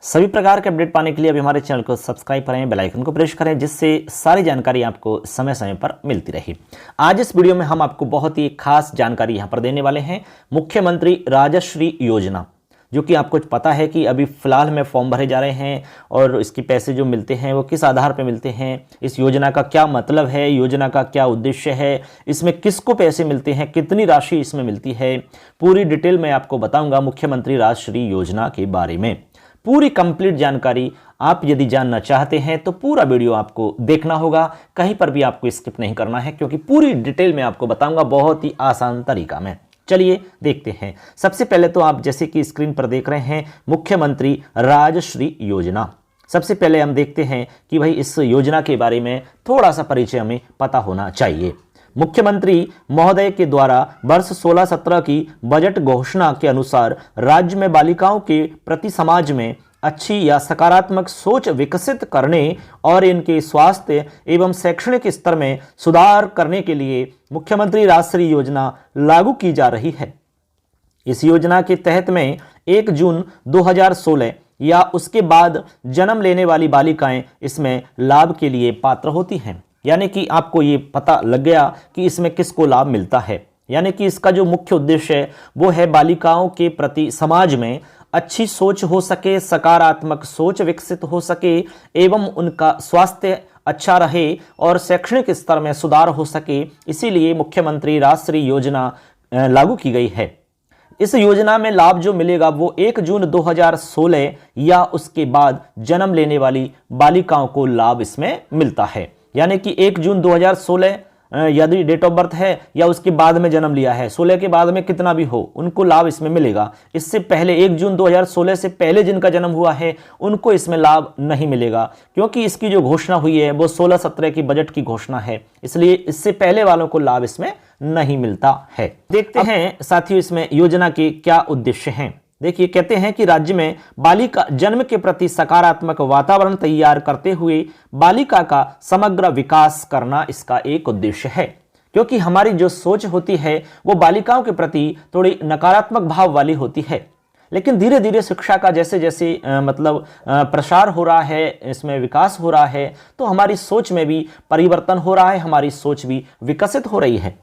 सभी प्रकार के अपडेट पाने के लिए अभी हमारे चैनल को सब्सक्राइब करें, बेल आइकन को प्रेस करें, जिससे सारी जानकारी आपको समय समय पर मिलती रहे। आज इस वीडियो में हम आपको बहुत ही खास जानकारी यहां पर देने वाले हैं। मुख्यमंत्री राजश्री योजना, जो कि आपको पता है कि अभी फिलहाल में फॉर्म भरे जा रहे हैं और इसके पैसे जो मिलते हैं वो किस आधार पर मिलते हैं, इस योजना का क्या मतलब है, योजना का क्या उद्देश्य है, इसमें किसको पैसे मिलते हैं, कितनी राशि इसमें मिलती है, पूरी डिटेल में आपको बताऊंगा मुख्यमंत्री राजश्री योजना के बारे में। पूरी कंप्लीट जानकारी आप यदि जानना चाहते हैं तो पूरा वीडियो आपको देखना होगा, कहीं पर भी आपको स्किप नहीं करना है, क्योंकि पूरी डिटेल में आपको बताऊंगा बहुत ही आसान तरीका में। चलिए देखते हैं। सबसे पहले तो आप जैसे कि स्क्रीन पर देख रहे हैं मुख्यमंत्री राजश्री योजना। सबसे पहले हम देखते हैं कि भाई इस योजना के बारे में थोड़ा सा परिचय हमें पता होना चाहिए। मुख्यमंत्री महोदय के द्वारा वर्ष 16-17 की बजट घोषणा के अनुसार राज्य में बालिकाओं के प्रति समाज में अच्छी या सकारात्मक सोच विकसित करने और इनके स्वास्थ्य एवं शैक्षणिक स्तर में सुधार करने के लिए मुख्यमंत्री राजश्री योजना लागू की जा रही है। इस योजना के तहत में 1 जून 2016 या उसके बाद जन्म लेने वाली बालिकाएं इसमें लाभ के लिए पात्र होती हैं। यानी कि आपको ये पता लग गया कि इसमें किसको लाभ मिलता है। यानी कि इसका जो मुख्य उद्देश्य है वो है बालिकाओं के प्रति समाज में अच्छी सोच हो सके, सकारात्मक सोच विकसित हो सके एवं उनका स्वास्थ्य अच्छा रहे और शैक्षणिक स्तर में सुधार हो सके। इसीलिए मुख्यमंत्री राजश्री योजना लागू की गई है। इस योजना में लाभ जो मिलेगा वो 1 जून 2016 या उसके बाद जन्म लेने वाली बालिकाओं को लाभ इसमें मिलता है। यानी कि 1 जून 2016 यदि डेट ऑफ बर्थ है या उसके बाद में जन्म लिया है, 16 के बाद में कितना भी हो, उनको लाभ इसमें मिलेगा। इससे पहले 1 जून 2016 से पहले जिनका जन्म हुआ है उनको इसमें लाभ नहीं मिलेगा, क्योंकि इसकी जो घोषणा हुई है वो 16-17 की बजट की घोषणा है, इसलिए इससे पहले वालों को लाभ इसमें नहीं मिलता है। देखते हैं साथियों इसमें योजना के क्या उद्देश्य हैं। देखिए, कहते हैं कि राज्य में बालिका जन्म के प्रति सकारात्मक वातावरण तैयार करते हुए बालिका का समग्र विकास करना इसका एक उद्देश्य है। क्योंकि हमारी जो सोच होती है वो बालिकाओं के प्रति थोड़ी नकारात्मक भाव वाली होती है, लेकिन धीरे धीरे शिक्षा का जैसे जैसे प्रसार हो रहा है, इसमें विकास हो रहा है, तो हमारी सोच में भी परिवर्तन हो रहा है, हमारी सोच भी विकसित हो रही है।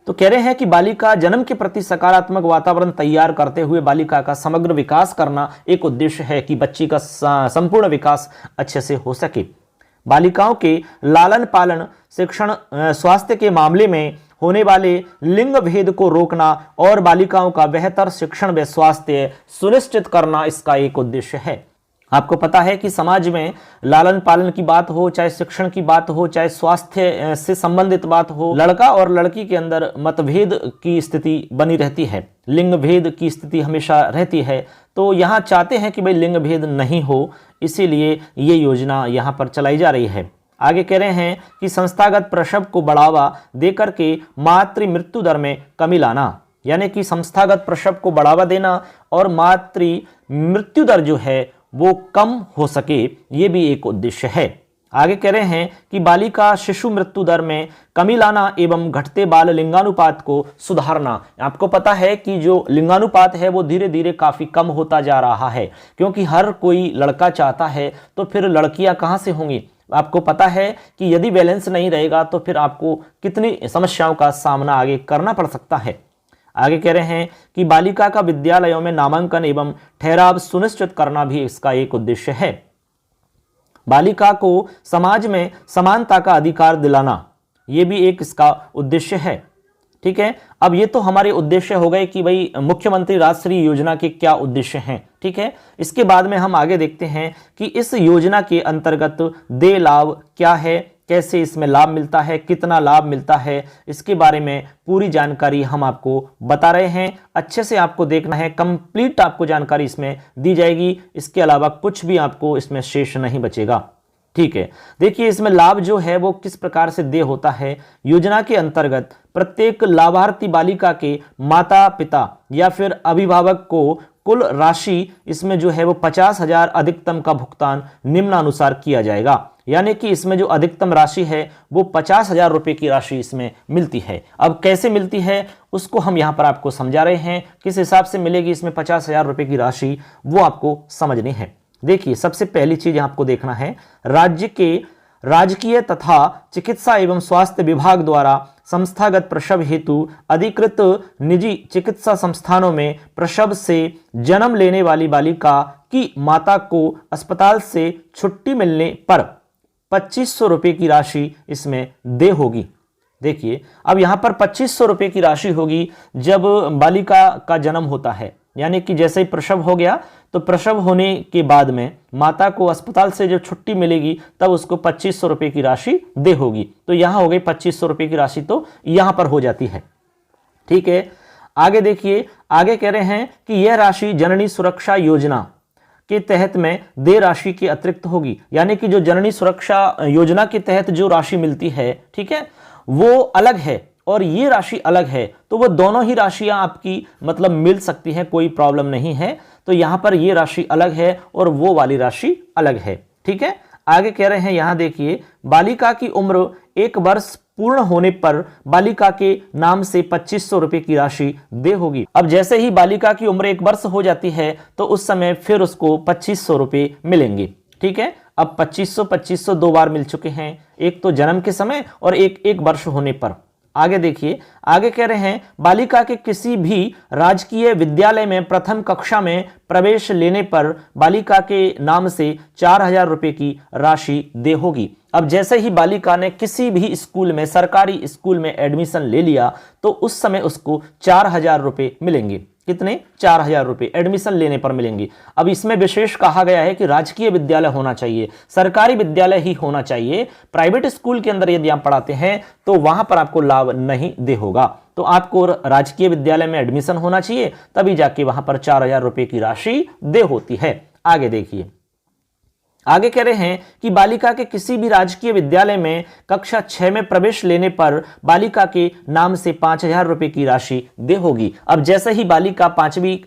तो कह रहे हैं कि बालिका जन्म के प्रति सकारात्मक वातावरण तैयार करते हुए बालिका का समग्र विकास करना एक उद्देश्य है कि बच्ची का संपूर्ण विकास अच्छे से हो सके। बालिकाओं के लालन पालन, शिक्षण, स्वास्थ्य के मामले में होने वाले लिंग भेद को रोकना और बालिकाओं का बेहतर शिक्षण व स्वास्थ्य सुनिश्चित करना इसका एक उद्देश्य है। आपको पता है कि समाज में लालन पालन की बात हो, चाहे शिक्षण की बात हो, चाहे स्वास्थ्य से संबंधित बात हो, लड़का और लड़की के अंदर मतभेद की स्थिति बनी रहती है, लिंग भेद की स्थिति हमेशा रहती है। तो यहाँ चाहते हैं कि भाई लिंग भेद नहीं हो, इसीलिए ये योजना यहाँ पर चलाई जा रही है। आगे कह रहे हैं कि संस्थागत प्रसव को बढ़ावा देकर के मातृ मृत्यु दर में कमी लाना, यानी कि संस्थागत प्रसव को बढ़ावा देना और मातृ मृत्यु दर जो है वो कम हो सके, ये भी एक उद्देश्य है। आगे कह रहे हैं कि बालिका शिशु मृत्यु दर में कमी लाना एवं घटते बाल लिंगानुपात को सुधारना। आपको पता है कि जो लिंगानुपात है वो धीरे धीरे काफी कम होता जा रहा है, क्योंकि हर कोई लड़का चाहता है, तो फिर लड़कियां कहां से होंगी। आपको पता है कि यदि बैलेंस नहीं रहेगा तो फिर आपको कितनी समस्याओं का सामना आगे करना पड़ सकता है। आगे कह रहे हैं कि बालिका का विद्यालयों में नामांकन एवं ठहराव सुनिश्चित करना भी इसका एक उद्देश्य है। बालिका को समाज में समानता का अधिकार दिलाना, यह भी एक इसका उद्देश्य है। ठीक है, अब ये तो हमारे उद्देश्य हो गए कि भाई मुख्यमंत्री राजश्री योजना के क्या उद्देश्य हैं। ठीक है, इसके बाद में हम आगे देखते हैं कि इस योजना के अंतर्गत देय लाभ क्या है, कैसे इसमें लाभ मिलता है, कितना लाभ मिलता है, इसके बारे में पूरी जानकारी हम आपको बता रहे हैं। अच्छे से आपको देखना है, कंप्लीट आपको जानकारी इसमें दी जाएगी, इसके अलावा कुछ भी आपको इसमें शेष नहीं बचेगा। ठीक है, देखिए इसमें लाभ जो है वो किस प्रकार से देय होता है। योजना के अंतर्गत प्रत्येक लाभार्थी बालिका के माता पिता या फिर अभिभावक को कुल राशि इसमें जो है वो 50,000 अधिकतम का भुगतान निम्नानुसार किया जाएगा। यानी कि इसमें जो अधिकतम राशि है वो 50,000 रुपए की राशि इसमें मिलती है। अब कैसे मिलती है उसको हम यहाँ पर आपको समझा रहे हैं, किस हिसाब से मिलेगी इसमें 50,000 रुपए की राशि, वो आपको समझनी है। देखिए सबसे पहली चीज आपको देखना है, राज्य के राजकीय तथा चिकित्सा एवं स्वास्थ्य विभाग द्वारा संस्थागत प्रसव हेतु अधिकृत निजी चिकित्सा संस्थानों में प्रसव से जन्म लेने वाली बालिका की माता को अस्पताल से छुट्टी मिलने पर 2500 रुपये की राशि इसमें दे होगी। देखिए अब यहां पर 2500 रुपये की राशि होगी जब बालिका का जन्म होता है, यानी कि जैसे ही प्रसव हो गया तो प्रसव होने के बाद में माता को अस्पताल से जब छुट्टी मिलेगी तब उसको 2500 रुपये की राशि दे होगी। तो यहां हो गई 2500 रुपये की राशि, तो यहां पर हो जाती है। ठीक है, आगे देखिए, आगे कह रहे हैं कि यह राशि जननी सुरक्षा योजना के तहत में देय राशि के अतिरिक्त होगी, यानी कि जो जननी सुरक्षा योजना के तहत जो राशि मिलती है, ठीक है, वो अलग है और ये राशि अलग है, तो वो दोनों ही राशियां आपकी मतलब मिल सकती हैं, कोई प्रॉब्लम नहीं है। तो यहां पर ये राशि अलग है और वो वाली राशि अलग है। ठीक है, आगे कह रहे हैं, यहां देखिए, बालिका की उम्र 1 वर्ष पूर्ण होने पर बालिका के नाम से 2500 रुपये की राशि दे होगी। अब जैसे ही बालिका की उम्र 1 वर्ष हो जाती है तो उस समय फिर उसको 2500 रुपये मिलेंगे। ठीक है, अब 2500 2 बार मिल चुके हैं, एक तो जन्म के समय और एक वर्ष होने पर। आगे देखिए, आगे कह रहे हैं, बालिका के किसी भी राजकीय विद्यालय में प्रथम कक्षा में प्रवेश लेने पर बालिका के नाम से 4000 रुपये की राशि दे होगी। अब जैसे ही बालिका ने किसी भी स्कूल में, सरकारी स्कूल में एडमिशन ले लिया तो उस समय उसको 4000 रुपये मिलेंगे। कितने? 4000 रुपये एडमिशन लेने पर मिलेंगे। अब इसमें विशेष कहा गया है कि राजकीय विद्यालय होना चाहिए, सरकारी विद्यालय ही होना चाहिए। प्राइवेट स्कूल के अंदर यदि आप पढ़ाते हैं तो वहां पर आपको लाभ नहीं दे होगा। तो आपको राजकीय विद्यालय में एडमिशन होना चाहिए, तभी जाके वहां पर 4000 रुपये की राशि दे होती है। आगे देखिए, आगे कह रहे हैं कि बालिका के किसी भी राजकीय विद्यालय में कक्षा 6 में प्रवेश लेने पर बालिका के नाम से 5000 रुपये की राशि दे होगी। अब जैसे ही बालिका 5वीं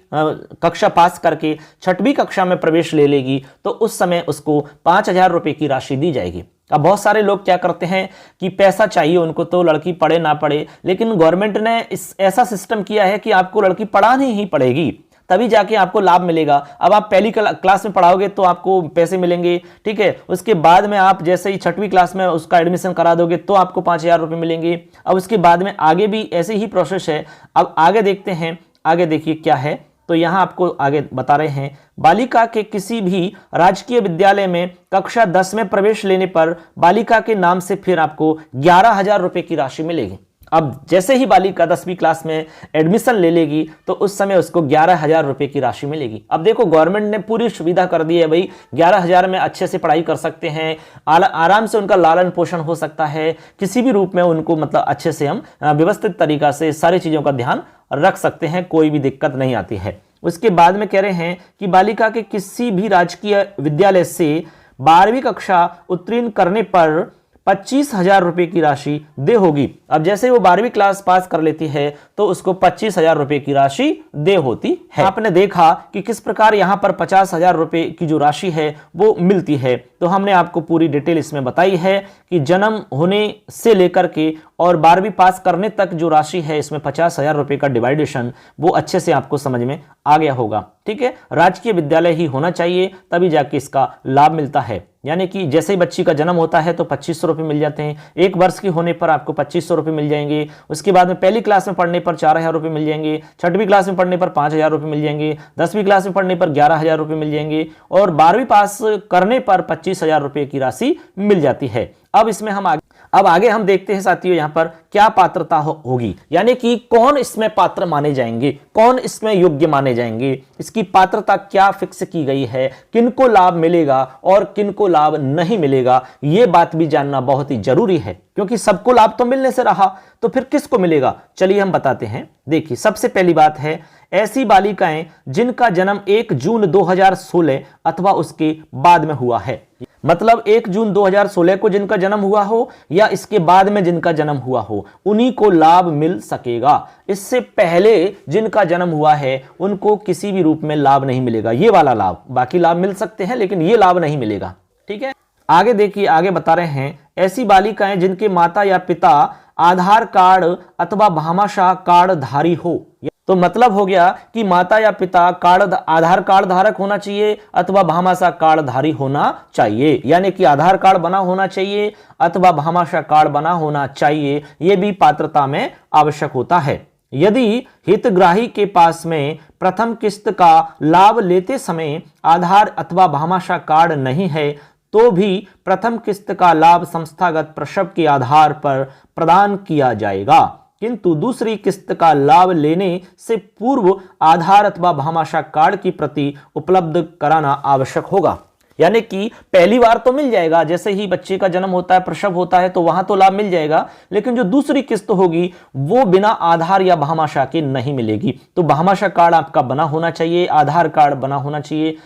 कक्षा पास करके 6वीं कक्षा में प्रवेश ले लेगी तो उस समय उसको 5000 रुपये की राशि दी जाएगी। अब बहुत सारे लोग क्या करते हैं कि पैसा चाहिए उनको, तो लड़की पढ़े ना पढ़े, लेकिन गवर्नमेंट ने ऐसा सिस्टम किया है कि आपको लड़की पढ़ानी ही पड़ेगी, तभी जाके आपको लाभ मिलेगा। अब आप पहली क्लास में पढ़ाओगे तो आपको पैसे मिलेंगे, ठीक है, उसके बाद में आप जैसे ही 6वीं क्लास में उसका एडमिशन करा दोगे तो आपको 5000 रुपये मिलेंगे। अब उसके बाद में आगे भी ऐसे ही प्रोसेस है। अब आगे देखते हैं, आगे देखिए क्या है, तो यहां आपको आगे बता रहे हैं, बालिका के किसी भी राजकीय विद्यालय में कक्षा 10 में प्रवेश लेने पर बालिका के नाम से फिर आपको 11000 रुपये की राशि मिलेगी। अब जैसे ही बालिका 10वीं क्लास में एडमिशन ले लेगी तो उस समय उसको 11000 रुपये की राशि मिलेगी। अब देखो गवर्नमेंट ने पूरी सुविधा कर दी है भाई, 11000 में अच्छे से पढ़ाई कर सकते हैं, आराम से उनका लालन पोषण हो सकता है, किसी भी रूप में उनको मतलब अच्छे से हम व्यवस्थित तरीका से सारी चीज़ों का ध्यान रख सकते हैं, कोई भी दिक्कत नहीं आती है। उसके बाद में कह रहे हैं कि बालिका के किसी भी राजकीय विद्यालय से 12वीं कक्षा उत्तीर्ण करने पर 25000 रुपये की राशि दे होगी। अब जैसे वो 12वीं क्लास पास कर लेती है तो उसको 25000 रुपये की राशि दे होती है। आपने देखा कि किस प्रकार यहाँ पर 50000 रुपये की जो राशि है वो मिलती है। तो हमने आपको पूरी डिटेल इसमें बताई है कि जन्म होने से लेकर के और 12वीं पास करने तक जो राशि है इसमें 50000 रुपये का डिवाइडेशन वो अच्छे से आपको समझ में आ गया होगा। ठीक है, राजकीय विद्यालय ही होना चाहिए, तभी जाके इसका लाभ मिलता है। यानी कि जैसे ही बच्ची का जन्म होता है तो 2500 रुपये मिल जाते हैं, 1 वर्ष की होने पर आपको 2500 रुपये मिल जाएंगे। उसके बाद में पहली क्लास में पढ़ने पर 4000 रुपये मिल जाएंगे, 6वीं क्लास में पढ़ने पर 5000 रुपये मिल जाएंगे, 10वीं क्लास में पढ़ने पर 11000 रुपये मिल जाएंगे और 12वीं पास करने पर 25000 रुपये की राशि मिल जाती है। अब इसमें हम आगे हम देखते हैं साथियों, यहां पर क्या पात्रता होगी, यानी कि कौन इसमें पात्र माने जाएंगे, कौन इसमें योग्य माने जाएंगे, इसकी पात्रता क्या फिक्स की गई है, किनको लाभ मिलेगा और किनको लाभ नहीं मिलेगा, यह बात भी जानना बहुत ही जरूरी है, क्योंकि सबको लाभ तो मिलने से रहा तो फिर किसको मिलेगा, चलिए हम बताते हैं। देखिए, सबसे पहली बात है, ऐसी बालिकाएं जिनका जन्म 1 जून 2016 अथवा उसके बाद में हुआ है, मतलब 1 जून 2016 को जिनका जन्म हुआ हो या इसके बाद में जिनका जन्म हुआ हो, उन्हीं को लाभ मिल सकेगा। इससे पहले जिनका जन्म हुआ है उनको किसी भी रूप में लाभ नहीं मिलेगा, ये वाला लाभ, बाकी लाभ मिल सकते हैं लेकिन ये लाभ नहीं मिलेगा। ठीक है, आगे देखिए, आगे बता रहे हैं, ऐसी बालिकाएं जिनके माता या पिता आधार कार्ड अथवा भामाशाह कार्ड धारी हो, तो मतलब हो गया कि माता या पिता आधार कार्ड धारक होना चाहिए अथवा भामाशाह कार्डधारी होना चाहिए, यानी कि आधार कार्ड बना होना चाहिए अथवा भामाशाह कार्ड बना होना चाहिए, यह भी पात्रता में आवश्यक होता है। यदि हितग्राही के पास में प्रथम किस्त का लाभ लेते समय आधार अथवा भामाशाह कार्ड नहीं है तो भी प्रथम किस्त का लाभ संस्थागत प्रसव के आधार पर प्रदान किया जाएगा, किंतु दूसरी किस्त का लाभ लेने से पूर्व आधार अथवा भामाशाह कार्ड की प्रति उपलब्ध कराना आवश्यक होगा। यानी कि पहली बार तो मिल जाएगा, जैसे ही बच्चे का जन्म होता है, प्रसव होता है, तो वहां तो लाभ मिल जाएगा, लेकिन जो दूसरी किस्त होगी वो बिना आधार या भामाशाह के नहीं मिलेगी। तो भामाशाह कार्ड आपका बना होना चाहिए, आधार कार्ड बना होना चाहिए,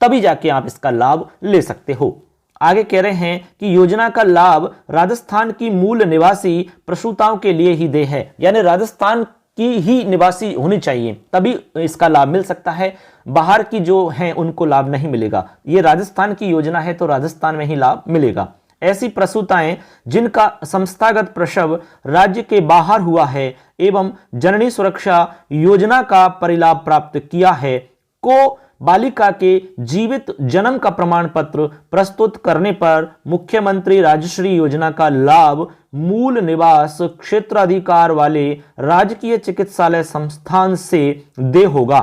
तभी जाके आप इसका लाभ ले सकते हो। आगे कह रहे हैं कि योजना का लाभ राजस्थान की मूल निवासी प्रसूताओं के लिए ही देय है, यानी राजस्थान की ही निवासी होनी चाहिए तभी इसका लाभ मिल सकता है, बाहर की जो हैं उनको लाभ नहीं मिलेगा। ये राजस्थान की योजना है तो राजस्थान में ही लाभ मिलेगा। ऐसी प्रसूताएं जिनका संस्थागत प्रसव राज्य के बाहर हुआ है एवं जननी सुरक्षा योजना का परिलाभ प्राप्त किया है को बालिका के जीवित जन्म का प्रमाण पत्र प्रस्तुत करने पर मुख्यमंत्री राजश्री योजना का लाभ मूल निवास क्षेत्राधिकार वाले राजकीय चिकित्सालय संस्थान से देय होगा।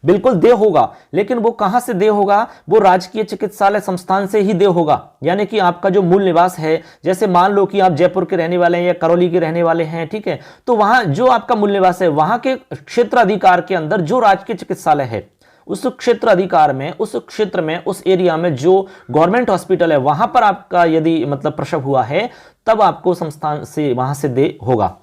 बिल्कुल देय होगा, लेकिन वो कहां से देय होगा? वो राजकीय चिकित्सालय संस्थान से ही देय होगा। यानी कि आपका जो मूल निवास है, जैसे मान लो कि आप जयपुर के रहने वाले हैं या करौली के रहने वाले हैं, ठीक है, तो वहां जो आपका मूल निवास है वहां के क्षेत्राधिकार के अंदर जो राजकीय चिकित्सालय है उस क्षेत्र अधिकार में, उस क्षेत्र में, उस एरिया में जो गवर्नमेंट हॉस्पिटल है वहां पर आपका यदि मतलब प्रसव हुआ है तब आपको संस्थान से वहां से देय होगा।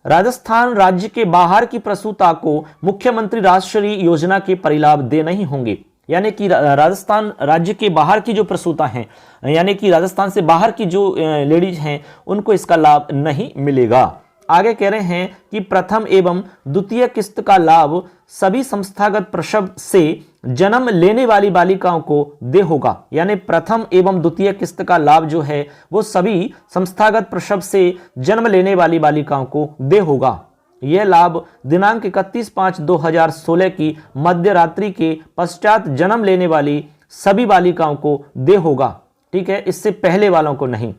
राजस्थान राज्य के बाहर की प्रसूता को मुख्यमंत्री राजश्री योजना के परिलाभ दे नहीं होंगे, यानी कि राजस्थान राज्य के बाहर की जो प्रसूता हैं, यानी कि राजस्थान से बाहर की जो लेडीज हैं उनको इसका लाभ नहीं मिलेगा। आगे कह रहे हैं कि प्रथम एवं द्वितीय किस्त का लाभ सभी संस्थागत प्रसव से जन्म लेने वाली बालिकाओं को देय होगा, यानी प्रथम एवं द्वितीय किस्त का लाभ जो है वो सभी संस्थागत प्रसव से जन्म लेने वाली बालिकाओं को देय होगा। यह लाभ दिनांक 31/5/2016 की मध्य रात्रि के पश्चात जन्म लेने वाली सभी बालिकाओं को देय होगा, ठीक है, इससे पहले वालों को नहीं।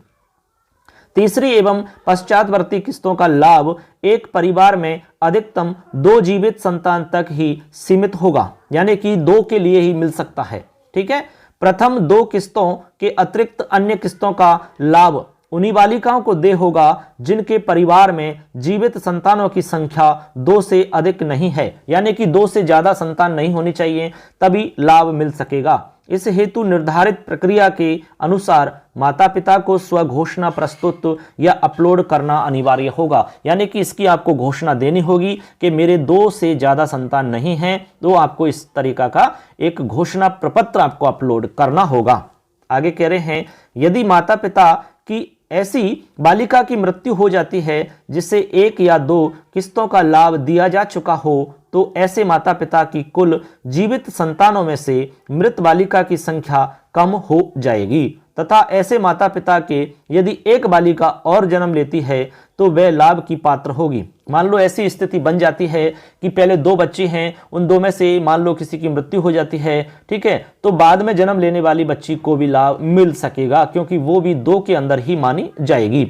तीसरी एवं पश्चातवर्ती किस्तों का लाभ एक परिवार में अधिकतम 2 जीवित संतान तक ही सीमित होगा, यानी कि 2 के लिए ही मिल सकता है, ठीक है। प्रथम 2 किस्तों के अतिरिक्त अन्य किस्तों का लाभ उन्हीं बालिकाओं को देय होगा जिनके परिवार में जीवित संतानों की संख्या 2 से अधिक नहीं है, यानी कि 2 से ज्यादा संतान नहीं होनी चाहिए, तभी लाभ मिल सकेगा। इस हेतु निर्धारित प्रक्रिया के अनुसार माता पिता को स्वघोषणा प्रस्तुत या अपलोड करना अनिवार्य होगा, यानी कि इसकी आपको घोषणा देनी होगी कि मेरे 2 से ज्यादा संतान नहीं हैं, तो आपको इस तरीका का एक घोषणा प्रपत्र आपको अपलोड करना होगा। आगे कह रहे हैं यदि माता पिता की ऐसी बालिका की मृत्यु हो जाती है जिसे 1 या 2 किस्तों का लाभ दिया जा चुका हो तो ऐसे माता पिता की कुल जीवित संतानों में से मृत बालिका की संख्या कम हो जाएगी तथा ऐसे माता पिता के यदि एक बालिका और जन्म लेती है तो वह लाभ की पात्र होगी। मान लो ऐसी स्थिति बन जाती है कि पहले 2 बच्चे हैं, उन 2 में से मान लो किसी की मृत्यु हो जाती है, ठीक है, तो बाद में जन्म लेने वाली बच्ची को भी लाभ मिल सकेगा क्योंकि वो भी 2 के अंदर ही मानी जाएगी।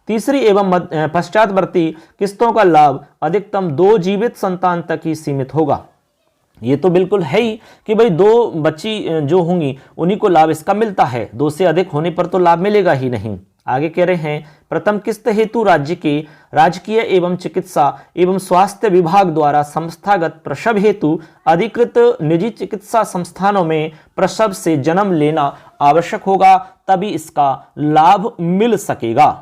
तीसरी एवं पश्चातवर्ती किस्तों का लाभ अधिकतम 2 जीवित संतान तक ही सीमित होगा। ये तो बिल्कुल है ही कि भाई 2 बच्ची जो होंगी उन्हीं को लाभ इसका मिलता है, 2 से अधिक होने पर तो लाभ मिलेगा ही नहीं। आगे कह रहे हैं प्रथम किस्त हेतु राज्य के राजकीय एवं चिकित्सा एवं स्वास्थ्य विभाग द्वारा संस्थागत प्रसव हेतु अधिकृत निजी चिकित्सा संस्थानों में प्रसव से जन्म लेना आवश्यक होगा, तभी इसका लाभ मिल सकेगा।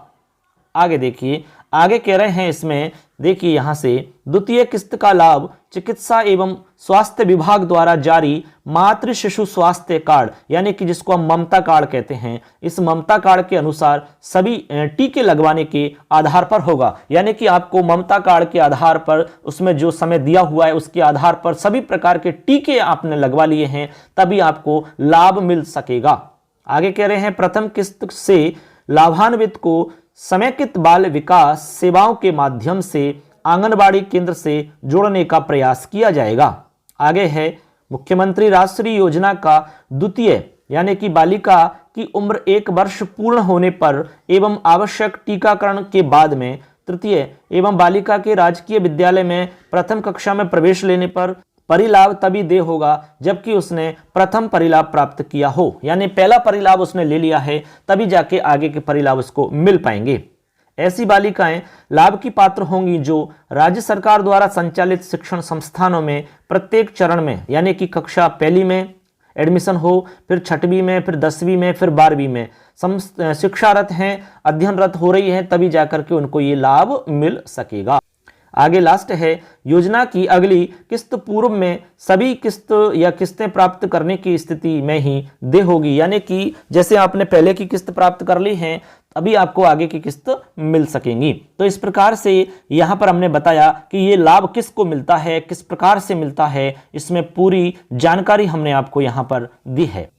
आगे देखिए, आगे कह रहे हैं इसमें देखिए यहां से द्वितीय किस्त का लाभ चिकित्सा एवं स्वास्थ्य विभाग द्वारा जारी मातृ शिशु स्वास्थ्य कार्ड, यानी कि जिसको हम ममता कार्ड कहते हैं, इस ममता कार्ड के अनुसार सभी टीके लगवाने के आधार पर होगा, यानी कि आपको ममता कार्ड के आधार पर उसमें जो समय दिया हुआ है उसके आधार पर सभी प्रकार के टीके आपने लगवा लिए हैं तभी आपको लाभ मिल सकेगा। आगे कह रहे हैं प्रथम किस्त से लाभान्वित को समेकित बाल विकास सेवाओं के माध्यम से आंगनबाड़ी केंद्र से जोड़ने का प्रयास किया जाएगा। आगे है मुख्यमंत्री राष्ट्रीय योजना का द्वितीय यानी कि बालिका की उम्र 1 वर्ष पूर्ण होने पर एवं आवश्यक टीकाकरण के बाद में तृतीय एवं बालिका के राजकीय विद्यालय में प्रथम कक्षा में प्रवेश लेने पर परिलाभ तभी दे होगा जबकि उसने प्रथम परिलाभ प्राप्त किया हो, यानी पहला परिलाभ उसने ले लिया है तभी जाके आगे के परिलाभ उसको मिल पाएंगे। ऐसी बालिकाएं लाभ की पात्र होंगी जो राज्य सरकार द्वारा संचालित शिक्षण संस्थानों में प्रत्येक चरण में यानी कि कक्षा पहली में एडमिशन हो, फिर 6वीं में, फिर 10वीं में, फिर 12वीं में शिक्षारत हैं, अध्ययनरत हो रही हैं, तभी जाकर के उनको ये लाभ मिल सकेगा। आगे लास्ट है योजना की अगली किस्त पूर्व में सभी किस्त या किस्तें प्राप्त करने की स्थिति में ही दे होगी, यानी कि जैसे आपने पहले की किस्त प्राप्त कर ली है अभी आपको आगे की किस्त मिल सकेंगी। तो इस प्रकार से यहाँ पर हमने बताया कि ये लाभ किसको मिलता है, किस प्रकार से मिलता है, इसमें पूरी जानकारी हमने आपको यहाँ पर दी है।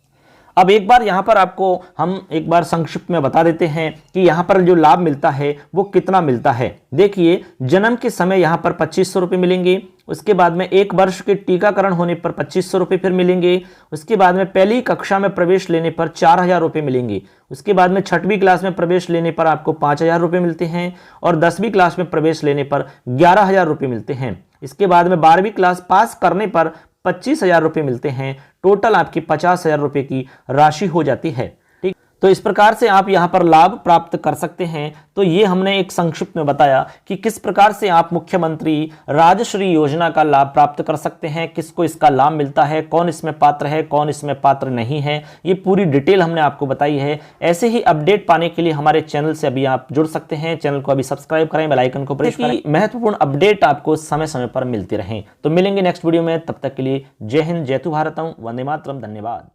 अब एक बार यहाँ पर आपको हम एक बार संक्षिप्त में बता देते हैं कि यहाँ पर जो लाभ मिलता है वो कितना मिलता है। देखिए, जन्म के समय यहाँ पर 2500 रुपये मिलेंगे, उसके बाद में 1 वर्ष के टीकाकरण होने पर 2500 रुपये फिर मिलेंगे, उसके बाद में पहली कक्षा में प्रवेश लेने पर 4000 रुपये मिलेंगे, उसके बाद में 6वीं क्लास में प्रवेश लेने पर आपको 5000 रुपये मिलते हैं और 10वीं क्लास में प्रवेश लेने पर 11000 रुपये मिलते हैं। इसके बाद में 12वीं क्लास पास करने पर 25,000 रुपये मिलते हैं। टोटल आपकी 50,000 रुपये की राशि हो जाती है। ठीक, तो इस प्रकार से आप यहाँ पर लाभ प्राप्त कर सकते हैं। तो ये हमने एक संक्षिप्त में बताया कि किस प्रकार से आप मुख्यमंत्री राजश्री योजना का लाभ प्राप्त कर सकते हैं, किसको इसका लाभ मिलता है, कौन इसमें पात्र है, कौन इसमें पात्र नहीं है, ये पूरी डिटेल हमने आपको बताई है। ऐसे ही अपडेट पाने के लिए हमारे चैनल से अभी आप जुड़ सकते हैं। चैनल को अभी सब्सक्राइब करें, बेल आइकन को प्रेस करें, महत्वपूर्ण अपडेट आपको समय समय पर मिलती रहें। तो मिलेंगे नेक्स्ट वीडियो में, तब तक के लिए जय हिंद, जय भारतम, वंदे मातरम, धन्यवाद।